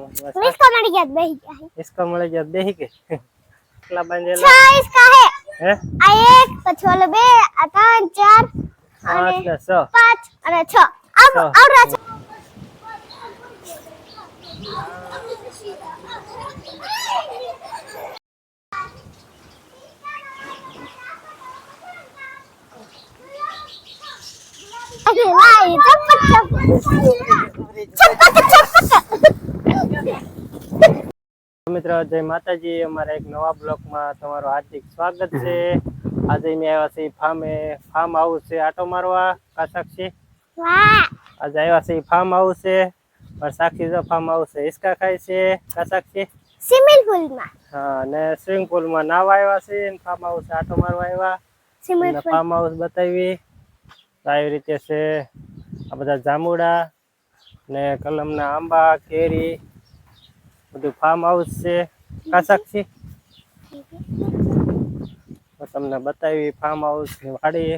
इसका मर गया दही क्या है इसका मर गया दही के કેટલા બાંધેલા छह इसका है હે आ एक पछोल बे आ तीन चार પાંચ ને છ पांच અને 6 अब છ. और रहा अरे भाई चपक મિત્રો જય માતાજી અમારા એક નવા બ્લોગમાં તમારું હાર્દિક સ્વાગત છે આજે અમે આવ્યા છીએ ફાર્મ હાઉસ છે આટો મારવા કાસાક્ષી वाह આજે આવ્યા છીએ ફાર્મ હાઉસ છે પર સાક્ષી જો ફાર્મ હાઉસ છે હિસકા ખાય છે કાસાક્ષી स्विमिंग पूल में હા અને સ્વિમિંગ પુલમાં નાવા આવ્યા છે ફાર્મ હાઉસ આટો મારવા આવ્યા स्विमिंग અને पूल ફાર્મ હાઉસ બતાવી તો આવી રીતે છે આ બધા જાંબુડા ને કલમના આંબા કેરી બધું ફાર્મ હાઉસ છે કાસાક્ષી તમને બતાવી ફાર્મ હાઉસ ની વાડી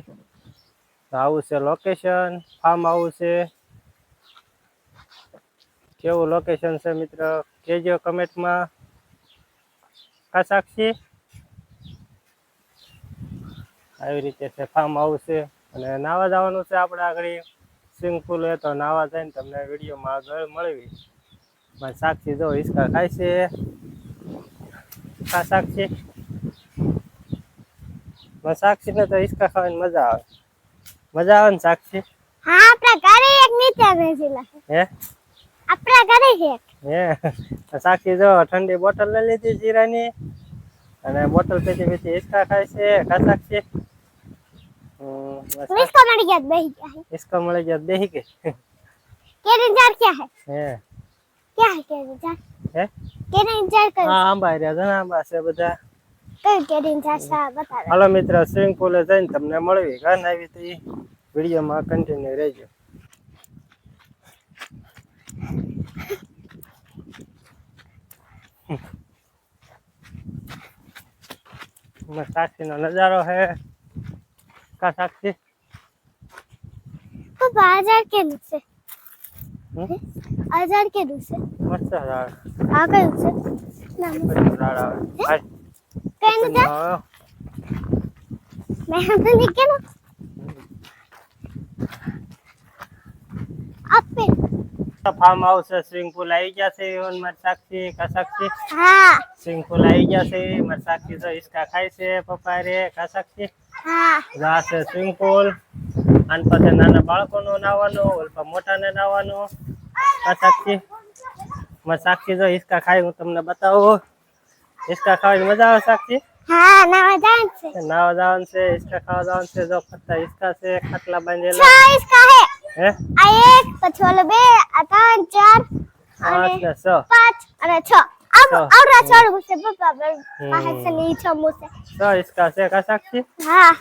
આવું છે લોકેશન ફાર્મ હાઉસ છે કેવું લોકેશન છે મિત્ર કહેજો કમેન્ટમાં કાસાક્ષી આવી રીતે છે ફાર્મ હાઉસ છે અને નાવા જવાનું છે આપણે આગળ સ્વિમિંગ પુલ હોય તો નાવા જઈને તમને વિડીયોમાં આગળ મળવી મારી સાક્ષી જો હિસકા ખાય છે સાક્ષી साक्षी ने तो इसका खाने मजा आवे ने साक्षी हाँ अपना घरे एक नीचे भेजेला है अपना घरे है साक्षी जो ठंडी बोतल ले लीधी जीरानी અને બોટલ પેટી પેટી હિસકા ખાય છે કા સાક્ષી इसका मर गया दही क्या है इसका मर गया दही के केरिन जार क्या है क्या है केरिन जार है केरिन जार कर हां आंबा રહ્યા છે આંબા છે બધા કઈ કેરિન जार सा बता दे હાલો મિત્ર સ્વિમિંગ પુલે જઈને તમને મળવી ઘર આવી તો વિડીયોમાં કન્ટિન્યુ રહેજો साक्षी नो नजारो है का साक्षी तो बाजार के नीचे आजार के दूसरे मस्त राड आ गए उसे नाम राड आवे भाई कहीं जा मैं हम तो निके ना आप पे फार्म हाउस स्विमिंग पूल आई गया से और मर साक्षी का साक्षी हाँ स्विमिंग पूल आई गया से मर साक्षी तो इसका खाई से पप्पा रे का साक्षी हाँ જા છે સ્વિમિંગ પુલ આન પાસે નાના બાળકોનો નાવાનો ઓલપા મોટાને નાવાનો આ સાક્ષી માં સાક્ષી જો હિસકા ખાઈ હું તમને બતાવું હિસકા ખાવાની મજા આવે સાક્ષી हाँ नावा जान से નાવા જવાનું છે હિસકા ખાવા જવાનું છે જો ફરતા હિસકા છે ખાટલા બાંધેલા छह इसका है હે आ एक पछोल बे आ तीन चार પાંચ ને છ पांच અને 6 अब छह. और चढ़ मुझसे पापा बाहर से नहीं छ मुझसे છ હિસકા છે કા સાક્ષી हाँ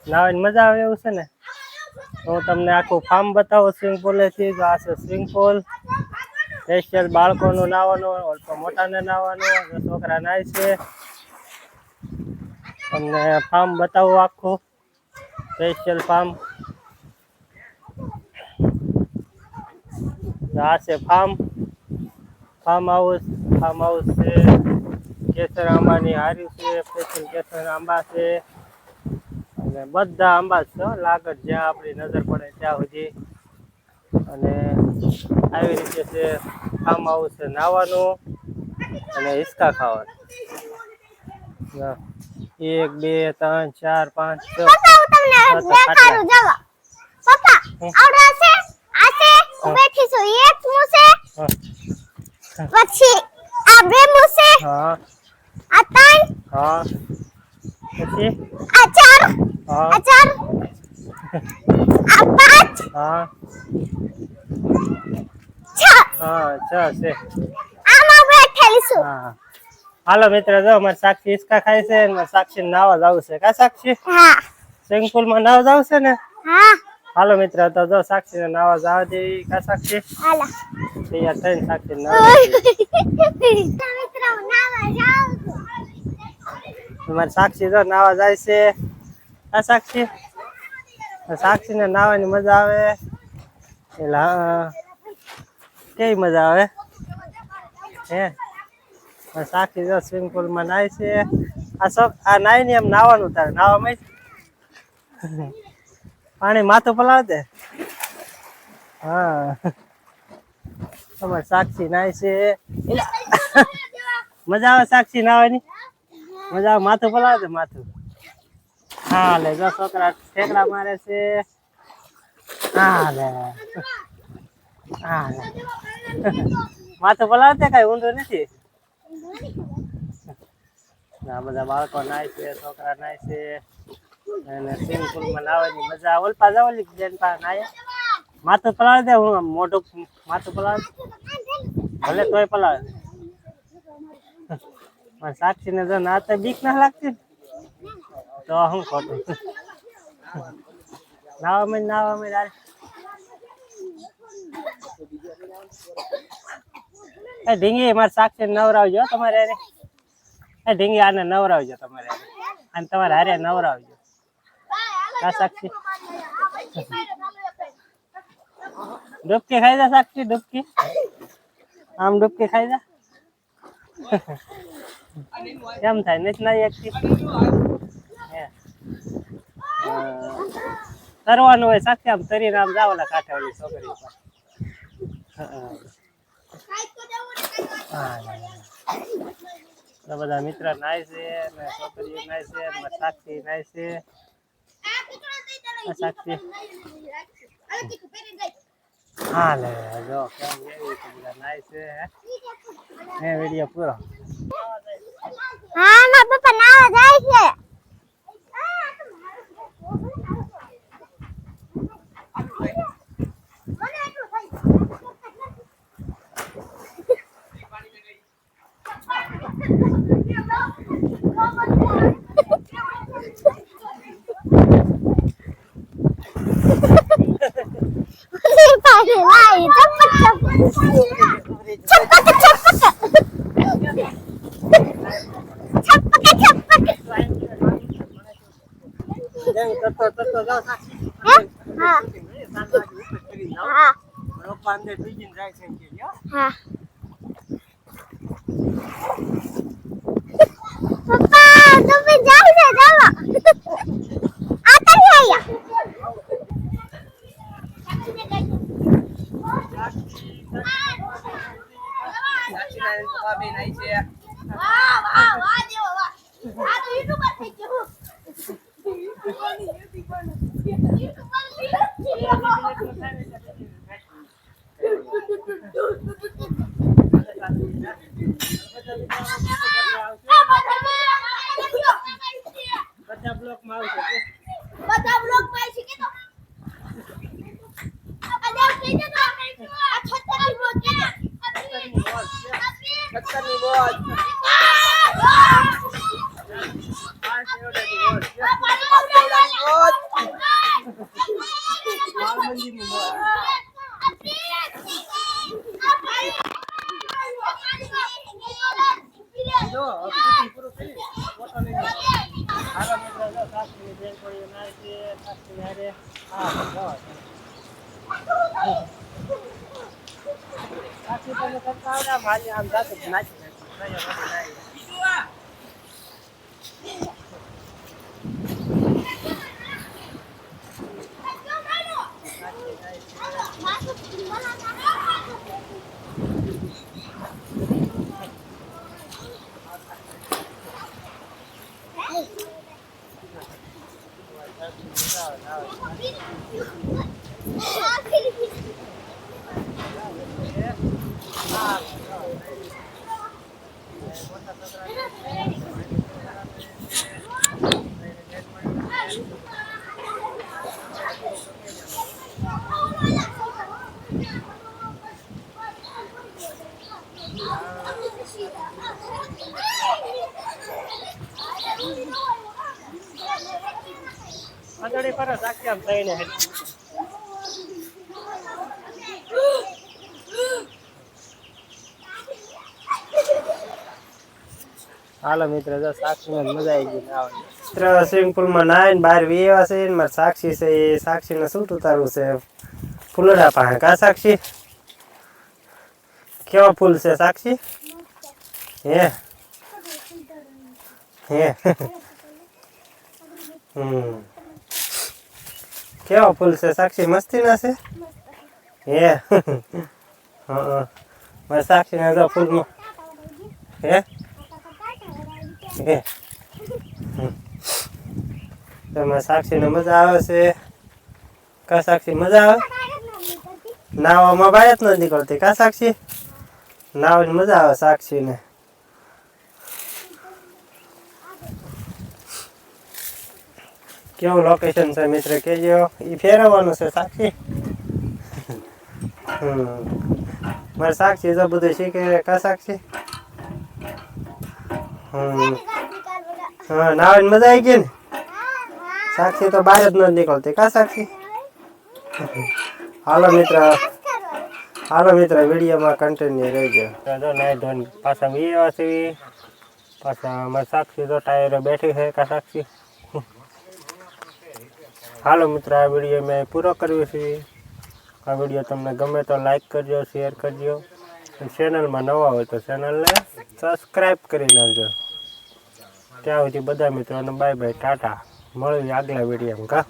નાવાની મજા આવે એવું છે ને હું તમને આખું ફાર્મ બતાવું સ્વિમિંગ પુલેથી જો આ છે સ્વિમિંગ પુલ સ્પેશિયલ બાળકોનું નાવાનું ઓલપા મોટાને નાવાનું છોકરા નાય છે તમને ફાર્મ બતાવું આખું સ્પેશિયલ ફાર્મ આ છે ફાર્મ હાઉસ છે કેસર આંબાની હાર્યું છે સ્પેશિયલ કેસર આંબા છે અને બધા આંબા છે લાગત જ્યાં આપણી નજર પડે ત્યાં સુધી અને આવી રીતે છે ફાર્મ હાઉસ છે નાવાનું અને હિસકા ખાવાનું 1 2 3 4 5 6 पापा તમને દેખાડું જવા પાપા આવડા છે આસે બેઠી છું એક મુસે પછી આ બે મુસે હા આ ત્રણ હા પછી આ ચાર હા આ ચાર આ પાંચ હા છ હા છે આમાં બેઠેલી છું હા હાલો મિત્ર જો અમારે સાક્ષી હિસકા ખાય છે અને સાક્ષી નાવા જવું છે કા સાક્ષી હા સ્વિમિંગ પુલ માં નાવા જવું છે ને હા હાલો મિત્ર તો જો સાક્ષી ને નાવા જવા દેવી કા સાક્ષી હાલા તૈયાર થઈને સાક્ષી નાવા મિત્રો નાવા જાઉં છું અમારી સાક્ષી જો નાવા જાય છે આ સાક્ષી સાક્ષી ને નાવાની મજા આવે એટલે કેવી મજા આવે હે સાક્ષી જો સ્વિમિંગ પુલ માં નાય છે આ નાય ને એમ નાવાનું તારે નાવામાં પાણી માથું પલાળ દે હા તમારે સાક્ષી નાય છે મજા આવે સાક્ષી નાવાની મજા આવે માથું પલાળ દે માથું હા લે જો છોકરા ઠેકડા મારે છે હા લે માથું પલાળ દે કઈ ઊંધું નથી આ બધા બાળકો નાય છે છોકરા નાય છે અને સ્વિમિંગ પુલ માં નાવાની મજા ઓલપા જાવ ઓલી બેન પાસે નાય માથું પલાળ દે હું મોઢું માથું પલાળ ભલે તોય પલાળ પણ સાક્ષી ને જો નાતે બીક ના લાગતી તો હું ખોટું નાવામાં યાર એ ઢીંગી મારે સાક્ષી નવરાવજો તમારે એ ઢીંગી આને નવરાવજો તમારે અને તમારે હારે નવરાવજો કા સાક્ષી ડૂબકી ખાઈ જા સાક્ષી ડૂબકી આમ ડૂબકી ખાઈ જા કેમ થાય નથી ના એકથી તરવાનું હોય સાક્ષી આમ તરીને આમ જાવ ઓલા કાંઠે ઓલી છોકરી તો બધા મિત્ર નાય છે ને છોકરીઓ નાય છે સાક્ષી નાય છે સાક્ષી હા લે જો કેમ બધા નાય છે હે વિડિયો પૂરો હા મારા પપ્પા નાવા જાય છે હા પપ્પા તમે જાવ ને જાવ આતા નહીં બધા બ્લોક માં છે કે તો આ દેવ કે તો આ 76 બ્લોક કે 76 બોલ આંધળી પર સાક્ષી આમ થઈને હાલો મિત્ર જો સાક્ષી ને મજા આવી ગઈ નાવાની મિત્ર સ્વિમિંગ પુલ માં નાઈને બહાર વેવા છે ને મારે સાક્ષી છે એ સાક્ષી ને શું ઉતારવું છે ફૂલડા પાસે કા સાક્ષી કેવા ફૂલ છે સાક્ષી હે હે કેવા ફૂલ છે સાક્ષી મસ્તી ના છે હે હા મારે સાક્ષી ના ફૂલમાં હે હે તમારે સાક્ષી ને મજા આવે છે કા સાક્ષી મજા આવે નાવામાં બાય જ નથી નીકળતી કા સાક્ષી નાવાની મજા આવે સાક્ષી ને કેવું લોકેશન છે મિત્ર કેજો ઈ ફેરવવાનું છે સાક્ષી મારે સાક્ષી જો બધું શીખે કા સાક્ષી હા નાવાની મજા આવી ગઈ ને સાક્ષી તો બહાર જ નથી નીકળતી કા સાક્ષી હાલો મિત્ર વિડીયોમાં કન્ટિન્યુ રહેજો તો નાઈ ધોઈને પાછા વીવા છે પાછા અમારે સાક્ષી તો ટાયરે બેઠી છે કા સાક્ષી હાલો મિત્ર આ વિડીયો મેં પૂરો કર્યો છે આ વિડીયો તમને ગમે તો લાઈક કરજો શેર કરજો ચેનલમાં નવા હોય તો ચેનલને સબસ્ક્રાઈબ કરી નાખજો ત્યાં સુધી બધા મિત્રોને બાય બાય ટાટા મળીએ આગલા વિડીયોમાં કા